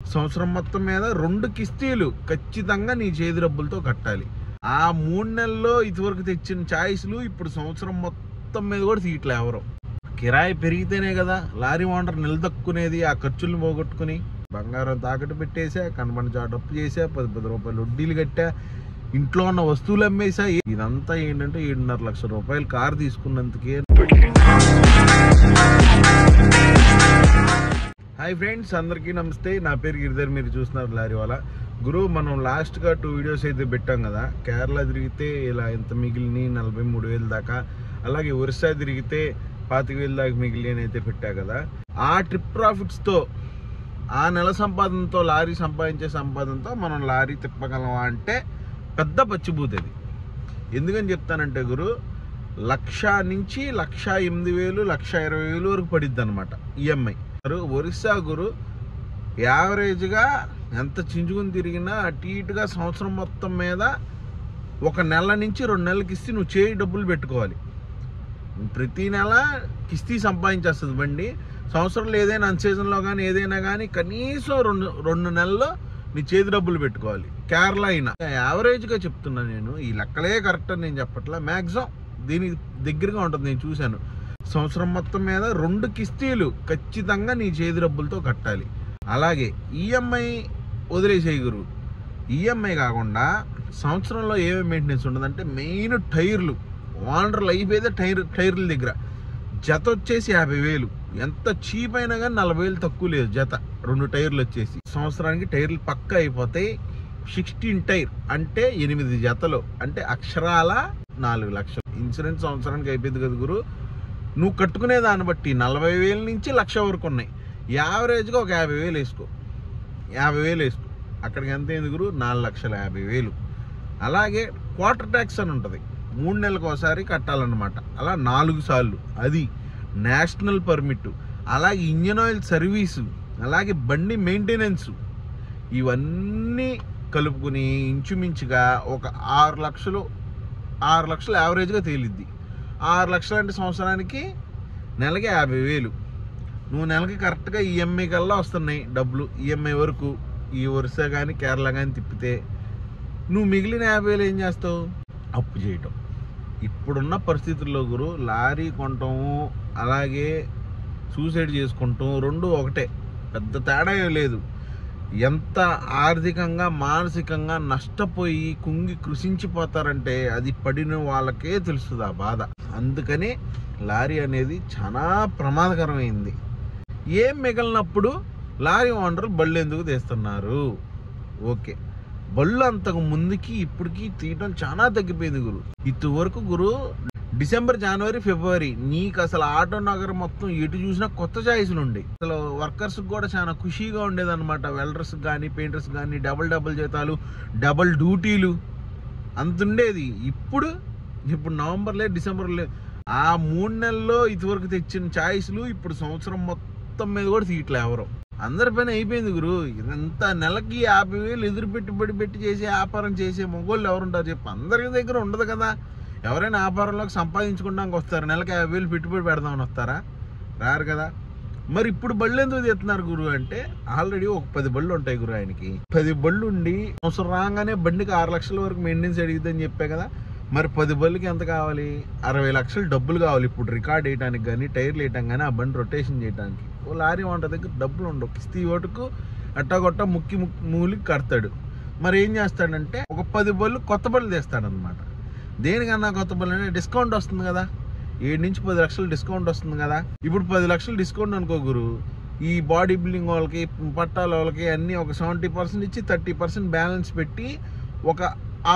సంవత్సరం మొత్తం మీద 2 కిస్తీలు ఖచ్చితంగా నీ చేతి డబ్బులతో కట్టాలి. ఆ 3 నెలల్లో ఇదివరకు తెచ్చిన ఛాయిస్లు ఇప్పుడు సంవత్సరం మొత్తం మీద కూడా తీయట్లే ఎవరు. కిరాయి పెరిగితేనే కదా లారీ ఓనర్ నిలదొక్కునేది. ఆ ఖర్చులను పోగొట్టుకుని బంగారం తాకట్టు పెట్టేసా, కనబడి చాటు అప్పు చేసా, 10 రూపాయలు వడ్డీలు కట్టా, ఇంట్లో ఉన్న వస్తువులు అమ్మేసా. ఇదంతా ఏంటంటే 7.5 లక్షల రూపాయలు కారు తీసుకున్నందుకే. హాయ్ ఫ్రెండ్స్, అందరికీ నమస్తే. నా పేరు గిరిధర్, మీరు చూస్తున్నారు లారీ వాళ్ళ గురు. మనం లాస్ట్గా 2 వీడియోస్ అయితే పెట్టాం కదా. కేరళ తిరిగితే ఇలా ఎంత మిగిలిని 43,000 దాకా, అలాగే ఒరిస్సా తిరిగితే 25,000 దాకా మిగిలిన అయితే పెట్టా కదా. ఆ ట్రిప్ ప్రాఫిట్స్తో, ఆ నెల సంపాదనతో, లారీ సంపాదించే సంపాదనతో మనం లారీ తిప్పగలమా అంటే పెద్ద పచ్చిబూతది. ఎందుకని చెప్తానంటే గురు, 1,00,000 నుంచి 1,08,000, 1,20,000 వరకు పడిద్ది అనమాట ఈఎంఐ. ఒరిస్సా గురు యావరేజ్గా ఎంత చించుకుని తిరిగినా అటు ఇటుగా సంవత్సరం మొత్తం మీద 1 నెల నుంచి 2 నెలల కిస్తీ నువ్వు చేయి డబ్బులు పెట్టుకోవాలి. ప్రతి నెల కిస్తీ సంపాదించేస్తుంది బండి. సంవత్సరంలో ఏదైనా అన్సీజన్లో కానీ ఏదైనా కానీ కనీసం 2 నెలల్లో నీ చేతి డబ్బులు పెట్టుకోవాలి. కేరళ అయినా యావరేజ్గా చెప్తున్నా నేను, ఈ లెక్కలే కరెక్ట్ అని నేను చెప్పట్లా, మ్యాక్సిమం దీనికి దగ్గరగా ఉంటుంది. నేను చూశాను. సంవత్సరం మొత్తం మీద 2 కిస్తీలు ఖచ్చితంగా నీ చేతి డబ్బులతో కట్టాలి. అలాగే ఈఎంఐ వదిలేసేయి గురు. ఈఎంఐ కాకుండా సంవత్సరంలో ఏమేమి మెయింటెనెన్స్ ఉండదంటే మెయిన్ టైర్లు. ఓనర్ లైఫ్ అయితే టైర్ల దగ్గర జత వచ్చేసి 50,000. ఎంత చీప్ అయినా కానీ 40,000 తక్కువ లేదు జత. 2 టైర్లు వచ్చేసి సంవత్సరానికి టైర్లు పక్కా అయిపోతాయి. 16 టైర్ అంటే 8 జతలు, అంటే అక్షరాల 4 లక్షలు. ఇన్సూరెన్స్ సంవత్సరానికి అయిపోయింది కదా గురు. నువ్వు కట్టుకునే దాన్ని బట్టి 40,000 నుంచి 1,00,000 వరకు ఉన్నాయి. యావరేజ్గా ఒక 50,000 వేసుకో. 50,000 వేసుకో. అక్కడికి ఎంత అయింది గురు? 4,50,000. అలాగే క్వార్టర్ ట్యాక్స్ అని ఉంటుంది, 3 నెలలకు ఒకసారి కట్టాలన్నమాట. అలా 4 సార్లు. అది నేషనల్ పర్మిట్. అలాగే ఇంజన్ ఆయిల్ సర్వీసు, అలాగే బండి మెయింటెనెన్స్, ఇవన్నీ కలుపుకుని ఇంచుమించుగా ఒక 6 లక్షలు యావరేజ్గా తేలిద్ది. 6 లక్షలు అంటే సంవత్సరానికి నెలకి 50,000. నువ్వు నెలకి కరెక్ట్గా ఈఎంఐ కల్లా వస్తున్నాయి డబ్బులు. ఈఎంఐ వరకు ఈ ఒరిస్సా కానీ కేరళ కానీ తిప్పితే నువ్వు మిగిలిన 50,000 ఏం చేస్తావు? అప్పు చేయటం. ఇప్పుడున్న పరిస్థితుల్లో గురు లారీ కొనటము అలాగే సూసైడ్ చేసుకుంటాం 2 ఒకటే, పెద్ద తేడా లేదు. ఎంత ఆర్థికంగా మానసికంగా నష్టపోయి కుంగి కృషించిపోతారంటే అది పడిన వాళ్ళకే తెలుస్తుంది ఆ బాధ. అందుకని లారీ అనేది చాలా ప్రమాదకరమైంది. ఏం మిగిలినప్పుడు లారీ ఓనర్లు బళ్ళు ఎందుకు తీస్తున్నారు? ఓకే, బళ్ళు అంతకు ముందుకి ఇప్పటికి తీయటం చాలా తగ్గిపోయింది గురు. ఇటువరకు గురు డిసెంబర్, జనవరి, ఫిబ్రవరి నీకు అసలు ఆటో నగరం మొత్తం ఎటు చూసినా కొత్త ఛాయిస్లు ఉండే. అసలు వర్కర్స్కి కూడా చాలా ఖుషీగా ఉండేదన్నమాట. వెల్డర్స్కి కానీ పెయింటర్స్కి కానీ డబుల్ జీతాలు, డబుల్ డ్యూటీలు అంత ఉండేది. ఇప్పుడు నవంబర్ లేదు, డిసెంబర్ లేదు. ఆ 3 నెలల్లో ఇదివరకు తెచ్చిన ఛాయిస్లు ఇప్పుడు సంవత్సరం మొత్తం మీద కూడా తీయట్లే ఎవరు. అందరి పైన అయిపోయింది గురు. ఇదంతా నెలకి 50,000 ఎదురు పెట్టుబడి పెట్టి చేసే వ్యాపారం చేసే మొగోళ్ళు ఎవరుంటారు చెప్పు? అందరి దగ్గర ఉండదు కదా. ఎవరైనా వ్యాపారంలోకి సంపాదించుకోవడానికి వస్తారు, నెలకి 50,000 పెట్టుబడి పెడదామని వస్తారా? రారు కదా. మరి ఇప్పుడు బళ్ళు ఎందుకు తెస్తున్నారు గురు అంటే, ఆల్రెడీ ఒక 10 బళ్ళు ఉంటాయి గురు ఆయనకి. 10 బళ్ళు ఉండి సంవత్సరం రాగానే బండికి 6 లక్షల వరకు మెయింటెనెన్స్ అడిగిద్దని చెప్పే కదా. మరి 10 బళ్ళకి ఎంత కావాలి? 60 లక్షలు డబ్బులు కావాలి. ఇప్పుడు రికార్డ్ వేయడానికి కానీ, టైర్లు వేయటం కానీ, ఆ బండి రొటేషన్ చేయడానికి. ఓ లారీ ఓనర్ దగ్గర డబ్బులు ఉండవు. కిస్తీ ఓటుకు అట్టగొట్ట మూలికి కడతాడు. మరి ఏం చేస్తాడంటే ఒక 10 బళ్ళు కొత్త బళ్ళు తెస్తాడనమాట. దేనికన్నా కొత్త బళ్ళు అంటే డిస్కౌంట్ వస్తుంది కదా. 7 నుంచి 10 లక్షలు డిస్కౌంట్ వస్తుంది కదా. ఇప్పుడు 10 లక్షలు డిస్కౌంట్ అనుకో గురు. ఈ బాడీ బిల్డింగ్ వాళ్ళకి, పట్టాల వాళ్ళకి అన్నీ ఒక 70% ఇచ్చి 30% బ్యాలెన్స్ పెట్టి ఒక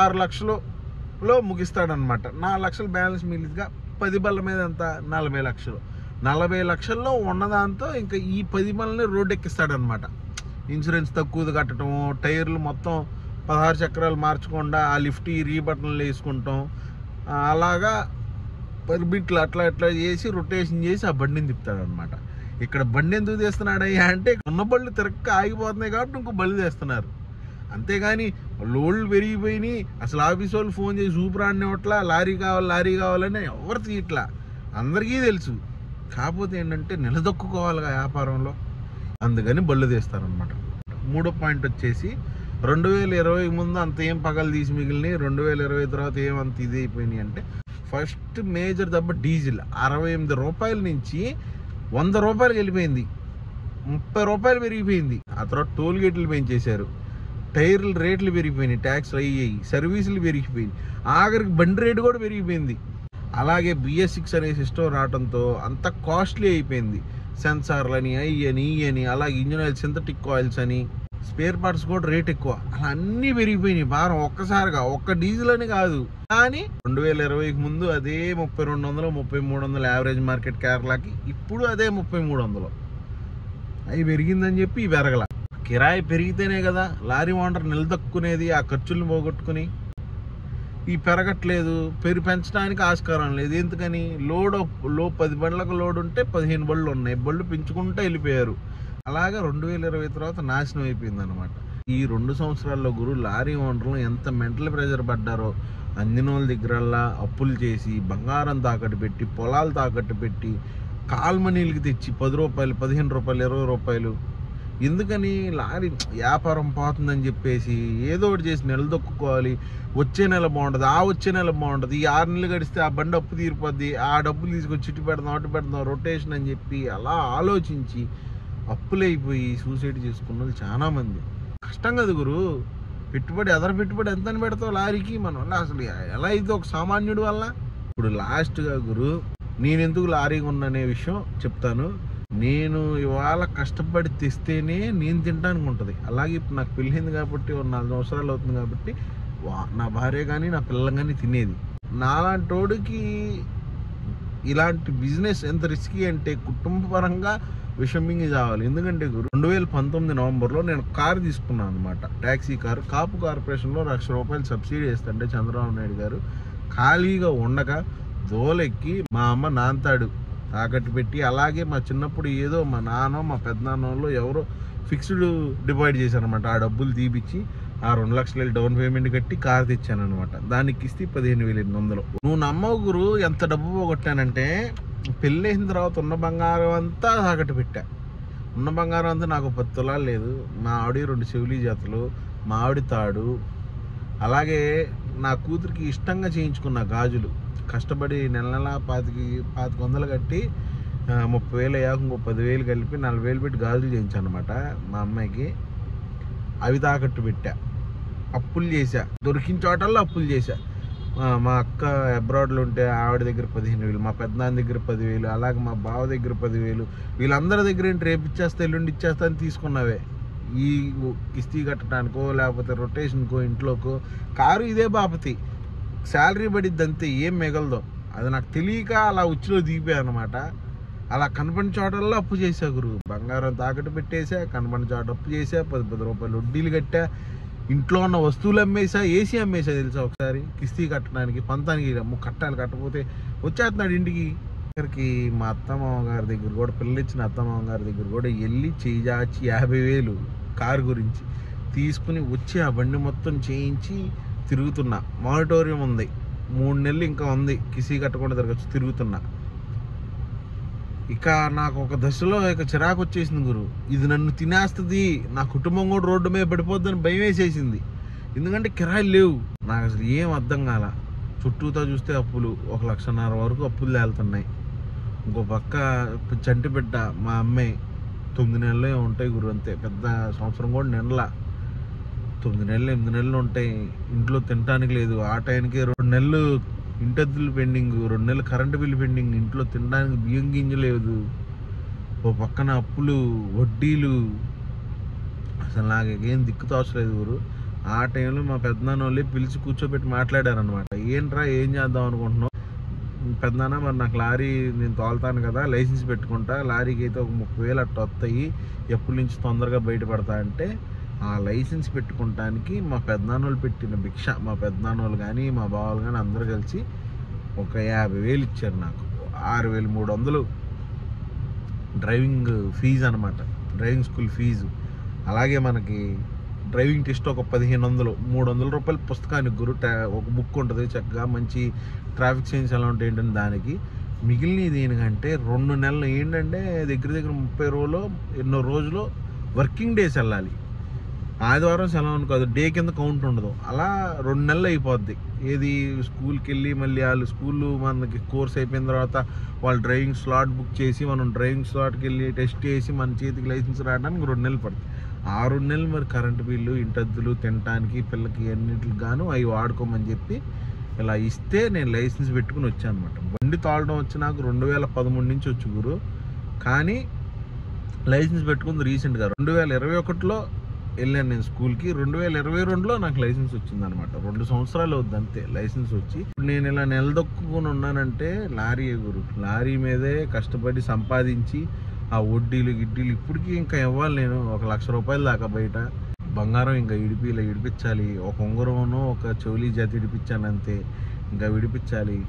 6 లక్షలలో ముగిస్తాడనమాట. 4 లక్షలు బ్యాలెన్స్ మిగిలిగా 10 బళ్ళ మీద ఎంత? 40 లక్షలు. 40 లక్షల్లో ఉన్నదాంతో ఇంకా ఈ 10 బళ్ళని రోడ్డు ఎక్కిస్తాడనమాట. ఇన్సూరెన్స్ తక్కువది కట్టడం, టైర్లు మొత్తం 16 చక్రాలు మార్చకుండా ఆ లిఫ్ట్ రీబటన్లు వేసుకుంటాం, అలాగా పర్మిట్లు అట్లా చేసి రొటేషన్ చేసి ఆ బండిని తిప్పుతాడనమాట. ఇక్కడ బండి ఎందుకు తీస్తున్నాడయ్యా అంటే, ఉన్న బళ్ళు తిరక్క ఆగిపోతున్నాయి కాబట్టి ఇంకో బళ్ళు తీస్తున్నారు. అంతేగాని లోడ్లు పెరిగిపోయినాయి. అసలు ఆఫీస్ వాళ్ళు ఫోన్ చేసి సూపర్ అన్నట్లా లారీ కావాలని ఎవరు తీయట్లా, అందరికీ తెలుసు. కాకపోతే ఏంటంటే నిలదొక్కుకోవాలి వ్యాపారంలో, అందుకని బళ్ళు తీస్తారనమాట. మూడో పాయింట్ వచ్చేసి 2020 ముందు అంత ఏం పగలు తీసి మిగిలినాయి, 2020 తర్వాత ఏమంత ఇది అయిపోయినాయి అంటే, ఫస్ట్ మేజర్ దెబ్బ డీజిల్ 68 రూపాయల నుంచి 100 రూపాయలకి వెళ్ళిపోయింది, 30 రూపాయలు పెరిగిపోయింది. ఆ తర్వాత టోల్ గేట్లు పెంచేశారు, టైర్ల రేట్లు పెరిగిపోయినాయి, ట్యాక్స్లు అయ్యాయి, సర్వీసులు పెరిగిపోయినాయి, ఆఖరికి బండి రేటు కూడా పెరిగిపోయింది. అలాగే BS6 అనే సిస్టమ్ రావడంతో అంత కాస్ట్లీ అయిపోయింది. సెన్సార్లని అయ్యని ఇయ్యని, అలాగే ఇంజిన్ ఆయిల్, సింథటిక్ ఆయిల్స్ అని, స్పేర్ పార్ట్స్ కూడా రేట్ ఎక్కువ, అలా అన్నీ పెరిగిపోయినాయి భారం ఒక్కసారిగా. ఒక్క డీజిల్ అని కాదు. కానీ 2020కి ముందు అదే 3200 3300 యావరేజ్ మార్కెట్ కేరళకి, ఇప్పుడు అదే 3300. అవి పెరిగిందని చెప్పి పెరగల. కిరాయి పెరిగితేనే కదా లారీ ఓనర్ నిలదొక్కునేది, ఆ ఖర్చులను పోగొట్టుకుని. ఈ పెరగట్లేదు, పెంచడానికి ఆస్కారం లేదు. ఎందుకని? 10 బండ్లకు లోడ్ ఉంటే 15 బళ్ళు ఉన్నాయి, బళ్ళు పెంచుకుంటూ వెళ్ళిపోయారు. అలాగా 2020 తర్వాత నాశనం అయిపోయింది అనమాట. ఈ 2 సంవత్సరాల్లో గురు లారీ ఓనర్లు ఎంత మెంటల్ ప్రెషర్ పడ్డారో. అందినోళ్ళ దగ్గరల్లా అప్పులు చేసి, బంగారం తాకట్టు పెట్టి, పొలాలు తాకట్టు పెట్టి, కాల్మనీలకి తెచ్చి 10 రూపాయలు 15 రూపాయలు 20 రూపాయలు. ఎందుకని? లారీ వ్యాపారం పోతుందని చెప్పేసి ఏదో ఒకటి చేసి నిలదొక్కుకోవాలి. వచ్చే నెల బాగుంటుంది, వచ్చే నెల బాగుంటుంది, ఈ 6 నెలలు గడిస్తే ఆ బండి అప్పు తీరిపోద్ది, ఆ డబ్బులు తీసుకొచ్చి ఇటు పెడదాం అటు పెడదాం రొటేషన్ అని చెప్పి అలా ఆలోచించి అప్పులైపోయి సూసైడ్ చేసుకున్నది చాలామంది. కష్టం కదా గురు. పెట్టుబడి పెట్టుబడి ఎంత అని పెడతావు లారీకి? మన వల్ల అసలు ఎలా అయితే ఒక సామాన్యుడి వల్ల. ఇప్పుడు లాస్ట్గా గురు, నేను ఎందుకు లారీ కొన్ననే విషయం చెప్తాను. నేను ఇవాళ కష్టపడి తెస్తేనే నేను తినడానికి ఉంటుంది. అలాగే ఇప్పుడు నాకు పెళ్ళింది కాబట్టి 4 సంవత్సరాలు అవుతుంది కాబట్టి నా భార్య కానీ నా పిల్లలు కానీ తినేది. నాలాంటోడికి ఇలాంటి బిజినెస్ ఎంత రిస్కీ అంటే కుటుంబపరంగా విషమింగి చావాలి. ఎందుకంటే 2019 నవంబర్లో నేను కారు తీసుకున్నాను అనమాట, ట్యాక్సీ కారు. కాపు కార్పొరేషన్లో ₹1,00,000 సబ్సిడీ వేస్తుంటే చంద్రబాబు నాయుడు గారు ఖాళీగా ఉండగా దోలెక్కి మా అమ్మ నాంతాడు తాకట్టు పెట్టి, అలాగే మా చిన్నప్పుడు ఏదో మా నాన్న మా పెద్దనాన్నోళ్ళు ఎవరో ఫిక్స్డ్ డిపాజిట్ చేశారనమాట. ఆ డబ్బులు తీపిచ్చి ఆ 2 లక్షలు డౌన్ పేమెంట్ కట్టి కారు తెచ్చాను అనమాట. దానికి కిస్తీ 15,800. నువ్వు నమ్మవు గురు ఎంత డబ్బు పోగొట్టానంటే, పెళ్ళైన తర్వాత ఉన్న బంగారం అంతా తాకట్టు పెట్టా. ఉన్న బంగారం అంతా నాకు 10 తులాలు లేదు. మా ఆవిడ 2 చెవులీ జాతలు, మా ఆవిడ తాడు, అలాగే నా కూతురికి ఇష్టంగా చేయించుకున్న గాజులు. కష్టపడి నెల 2500 కట్టి 30,000 అయ్యాక ఇంకో 10,000 కలిపి 40,000 పెట్టి గాజులు చేయించాను అనమాట మా అమ్మాయికి. అవి తాకట్టు పెట్టా, అప్పులు చేశా, దొరికిన చోటల్లో అప్పులు చేశా. మా అక్క అబ్రాడ్లో ఉంటే ఆవిడ దగ్గర 15,000, మా పెద్దనాన్న దగ్గర 10,000, అలాగే మా బావ దగ్గర 10,000. వీళ్ళందరి దగ్గర ఏంటి రేపు ఇచ్చేస్తా ఎల్లుండి ఇచ్చేస్తా అని తీసుకున్నవే. ఈ కిస్తీ కట్టడానికో లేకపోతే రొటేషన్కో ఇంట్లోకో. కారు ఇదే బాపతి, శాలరీ పడిద్ది అంతే, ఏం మిగలదో. అది నాకు తెలియక అలా ఉచ్చులో దిగిపోయాను అనమాట. అలా కనపడిన చోటల్లో అప్పు చేశా గురు. బంగారం తాకట్టు పెట్టేసా, కనపడిన చోట అప్పు చేసా, 10 రూపాయలు వడ్డీలు కట్టా, ఇంట్లో ఉన్న వస్తువులు అమ్మేసా, ఏసీ అమ్మేసా తెలుసా ఒకసారి కిస్తీ కట్టడానికి. పంతానికి కట్టాలి, కట్టకపోతే వచ్చేస్తున్నాడు ఇంటికి. దగ్గరికి మా అత్తమామ గారి దగ్గర కూడా, పిల్లలిచ్చిన అత్తమామ గారి దగ్గర కూడా వెళ్ళి చేయించి 50,000 కారు గురించి తీసుకుని వచ్చి ఆ బండి మొత్తం చేయించి తిరుగుతున్నా. మానిటోరియం ఉంది, 3 నెలలు ఇంకా ఉంది కిస్తీ కట్టకుండా తిరగచ్చు, తిరుగుతున్నా. ఇక నాకు ఒక దశలో ఇక చిరాకు వచ్చేసింది గురు. ఇది నన్ను తినేస్తుంది, నా కుటుంబం కూడా రోడ్డు మీద పడిపోద్దని భయం వేసేసింది. ఎందుకంటే కిరాయిలు లేవు. నాకు అసలు ఏం అర్థం కాల. చుట్టూతో చూస్తే అప్పులు, 1,50,000 వరకు అప్పులు తేలుతున్నాయి. ఇంకో పక్క చంటి బిడ్డ మా అమ్మాయి 9 నెలలు ఉంటాయి గురు, అంతే. పెద్ద సంవత్సరం కూడా నిండలా, 9 నెలలు 8 నెలలు ఉంటాయి. ఇంట్లో తినడానికి లేదు. ఆ టైంకి 2 నెలలు ఇంటద్దులు పెండింగ్, 2 నెలలు కరెంటు బిల్లు పెండింగ్, ఇంట్లో తినడానికి బియ్యం గింజ లేదు. ఓ పక్కన అప్పులు, వడ్డీలు. అసలు నాకు ఏం దిక్కు తోచలేదు గురు. ఆ టైంలో మా పెద్దనాన్న వాళ్ళే పిలిచి కూర్చోబెట్టి మాట్లాడారనమాట. ఏంట్రా ఏం చేద్దాం అనుకుంటున్నావు? పెద్దనాన్న మరి నాకు లారీ నేను తోలుతాను కదా, లైసెన్స్ పెట్టుకుంటా, లారీకి అయితే ఒక 30,000 అట్ట వస్తాయి, ఎప్పటి నుంచి తొందరగా బయటపడతా అంటే, ఆ లైసెన్స్ పెట్టుకోవటానికి మా పెద్దనాన్నోళ్ళు పెట్టిన భిక్ష, మా పెద్దనాన్నోళ్ళు కానీ మా బావలు కానీ అందరూ కలిసి ఒక 50,000 ఇచ్చారు నాకు. 6,300 డ్రైవింగ్ ఫీజు అనమాట, డ్రైవింగ్ స్కూల్ ఫీజు. అలాగే మనకి డ్రైవింగ్ టెస్ట్ ఒక 1,500, 300 రూపాయలు పుస్తకానికి గురు. ఒక బుక్ ఉంటుంది చక్కగా, మంచి ట్రాఫిక్ సైన్స్ ఎలా ఉంటాయి ఏంటంటే దానికి. మిగిలిన దేనికంటే 2 నెలలు ఏంటంటే దగ్గర 30 రోజులు ఎన్నో రోజులు వర్కింగ్ డేస్ వెళ్ళాలి. ఆదివారం సెలవు అనుకో, అది డే కింద కౌంట్ ఉండదు. అలా 2 నెలలు అయిపోద్ది. ఏది స్కూల్కి వెళ్ళి మళ్ళీ వాళ్ళు స్కూల్లో మనకి కోర్స్ అయిపోయిన తర్వాత వాళ్ళు డ్రైవింగ్ స్లాట్ బుక్ చేసి మనం డ్రైవింగ్ స్లాట్కి వెళ్ళి టెస్ట్ చేసి మన చేతికి లైసెన్స్ రావడానికి 2 నెలలు పడుతుంది. ఆ 2 నెలలు మరి కరెంటు బిల్లు, ఇంటద్దులు, తినడానికి, పిల్లకి అన్నింటికి గాను అవి వాడుకోమని చెప్పి ఇలా ఇస్తే నేను లైసెన్స్ పెట్టుకుని వచ్చాను అనమాట. బండి తోలడం వచ్చి నాకు 2013 నుంచి వచ్చు గురు. కానీ లైసెన్స్ పెట్టుకుంది రీసెంట్గా 2021లో వెళ్ళాను నేను స్కూల్కి. 2022లో నాకు లైసెన్స్ వచ్చింది అనమాట. 2 సంవత్సరాలు అవుద్ది అంతే లైసెన్స్ వచ్చి. ఇప్పుడు నేను ఇలా నిలదొక్కుని ఉన్నానంటే లారీ గురు. లారీ మీదే కష్టపడి సంపాదించి ఆ వడ్డీలు గిడ్డీలు ఇప్పటికీ ఇంకా ఇవ్వాలి. నేను 1 లక్ష రూపాయలు దాకా బయట బంగారం ఇంకా విడిపించాలి. ఒక ఉంగరంను ఒక చెవులి జాతి విడిపించాను అంతే, ఇంకా విడిపించాలి.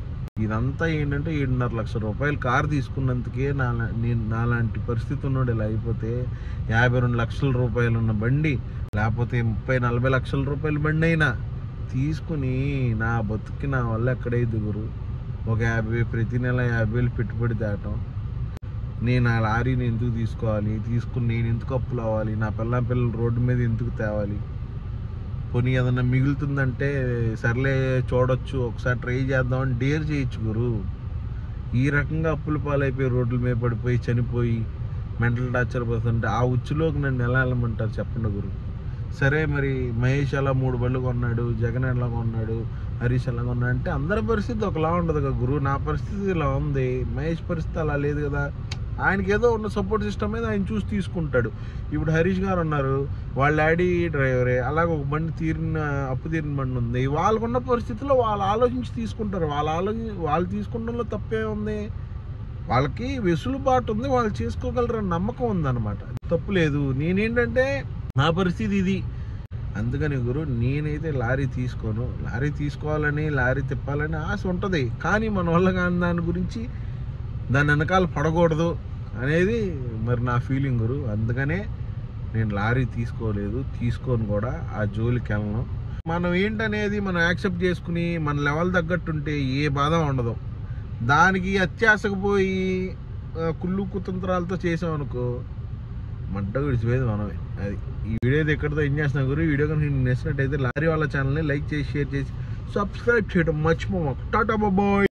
ఇదంతా ఏంటంటే 7.5 లక్షల రూపాయలు కారు తీసుకున్నందుకే నాలాంటి పరిస్థితి ఉన్నాడు. ఇలా అయిపోతే 52 లక్షల రూపాయలు ఉన్న బండి, లేకపోతే 30-40 లక్షల రూపాయల బండి అయినా తీసుకుని నా బతుక్కి నా వల్ల ఎక్కడైతే గురు. ఒక 50 ప్రతి నెల 50,000 పెట్టుబడి తేవటం. నేను ఆ లారీని ఎందుకు తీసుకోవాలి, తీసుకుని నేను ఎందుకు అప్పులు అవ్వాలి, నా పిల్లలు రోడ్డు మీద ఎందుకు తేవాలి. పోనీ ఏదన్నా మిగులుతుందంటే సర్లే చూడొచ్చు, ఒకసారి ట్రై చేద్దామని డేర్ చేయొచ్చు గురు. ఈ రకంగా అప్పుల పాలైపోయి రోడ్ల మీద పడిపోయి చనిపోయి మెంటల్ టార్చర్ పోతుంటే ఆ ఉచ్చులోకి నన్ను ఎలా వెళ్ళమంటారు చెప్పండి గురు. సరే మరి మహేష్ అలా 3 బళ్ళు కొన్నాడు, జగన్ ఎలా కొన్నాడు, హరీష్ ఎలా కొన్నాడు అంటే అందరి పరిస్థితి ఒకలా ఉండదు కదా గురు. నా పరిస్థితి ఇలా ఉంది, మహేష్ పరిస్థితి అలా లేదు కదా. ఆయనకి ఏదో ఉన్న సపోర్ట్ సిస్టమ్ మీద ఆయన చూసి తీసుకుంటాడు. ఇప్పుడు హరీష్ గారు ఉన్నారు, వాళ్ళ డాడీ డ్రైవరే, అలాగే ఒక బండి అప్పు తీరిన బండి ఉంది. వాళ్ళకున్న పరిస్థితుల్లో వాళ్ళు ఆలోచించి తీసుకుంటారు. వాళ్ళు తీసుకుంటంలో తప్పే ఉంది. వాళ్ళకి వెసులుబాటు ఉంది, వాళ్ళు చేసుకోగలరని నమ్మకం ఉందన్నమాట. తప్పు లేదు. నేనేంటంటే నా పరిస్థితి ఇది. అందుకని గురు నేనైతే లారీ తీసుకోను. లారీ తీసుకోవాలని, లారీ తిప్పాలని ఆశ ఉంటుంది. కానీ మన వల్ల కాని దాని గురించి దాని వెనకాల పడకూడదు అనేది మరి నా ఫీలింగ్ గురు. అందుకనే నేను లారీ తీసుకోను కూడా, ఆ జోలికి వెళ్ళను. మనం ఏంటనేది మనం యాక్సెప్ట్ చేసుకుని మన లెవెల్ తగ్గట్టుంటే ఏ బాధ ఉండదు. దానికి అత్యాశకు పోయి కుళ్ళు కుతంత్రాలతో చేసామనుకో మడ్డ విడిచిపోయేది మనమే. అది ఈ వీడియో అయితే ఎక్కడితో ఏం చేస్తున్నాం గురు. ఈ వీడియో కనుక నేను నచ్చినట్టయితే లారీ వాళ్ళ ఛానల్ని లైక్ చేసి, షేర్ చేసి, సబ్స్క్రైబ్ చేయడం మర్చిపోమాకు. టాటా బాయ్.